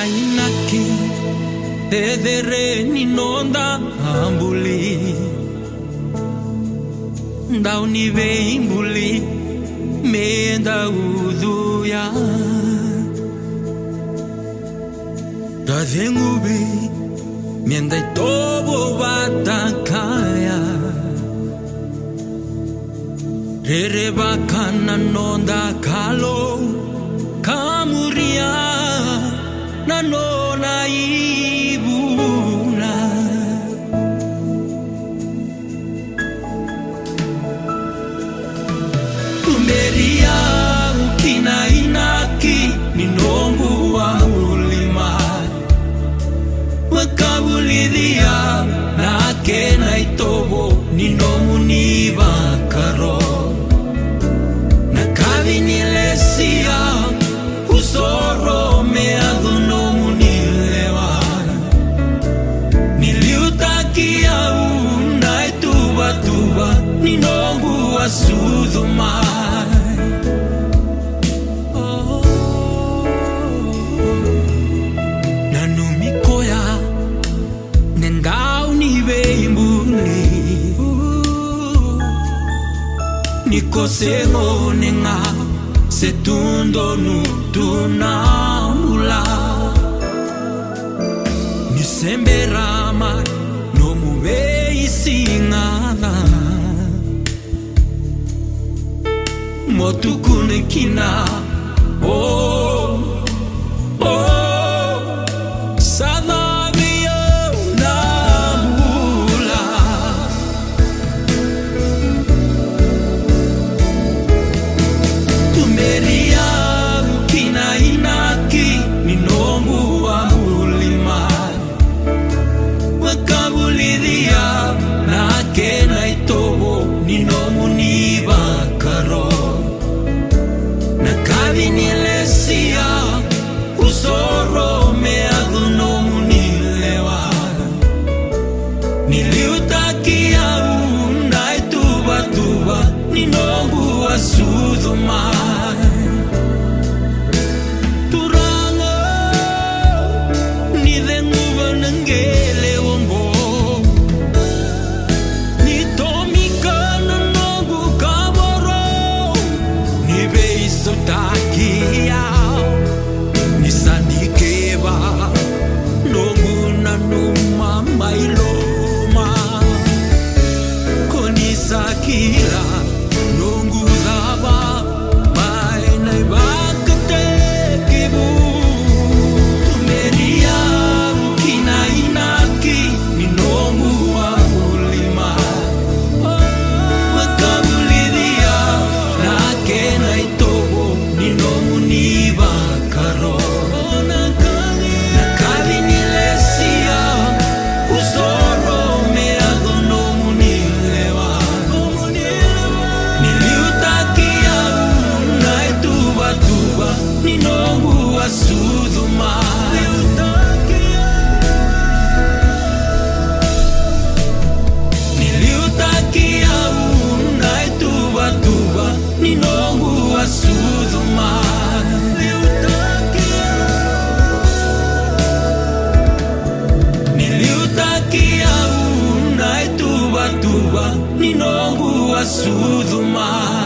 inaki Dedere ninonda ambuli Ndau ni veimbuli Menda uduya Dadengubi Mienda itobo batakaya Rere bakana nonda kalo Kamuria na nona ibula Tumeria ukina inaki Ninongu wa ulima Wakabulidia na kena itobo Ninomu ni bakaro Nakavinilesia Usoro meadhu no munilewa Niliutakia unai tuba tuba Ninongu wa sudhumai Nanumikoya Nendau ni veimbuli Nikosego nenga Setundo nutunamula Nisemberama no muve isingada Motukune kina Oh, oh Sadavio namula Tumeria ukina inaki Ninongu wa mulima Wakabulidia na kena itobo Ninomu ni bakaro Nakavinilesia Usoro meadhu no munilewa Niliutakia unai tuba tuba Ninongu wa sudhumai Turanga Nidhenguva nangele wongo Nitomika nanongu kaboro Nibeiso takia Nisandikeva Nongu nanuma mailoma Konisakira Nongu dhaba Maina ibakate kibu Tumeria ukina inaki Ninongu wa ulima Wakabulidia na kena itobo Ninomu ni bakaro Nakavinilesia Usoro meadhu no munilewa Niliutakia unai tuba tuba Ninongu wa sudhumai Niliutakia unai tuba tuba Ninongu wa sudhumai Niliutakia unai tuba tuba Ninongu wa sudhumai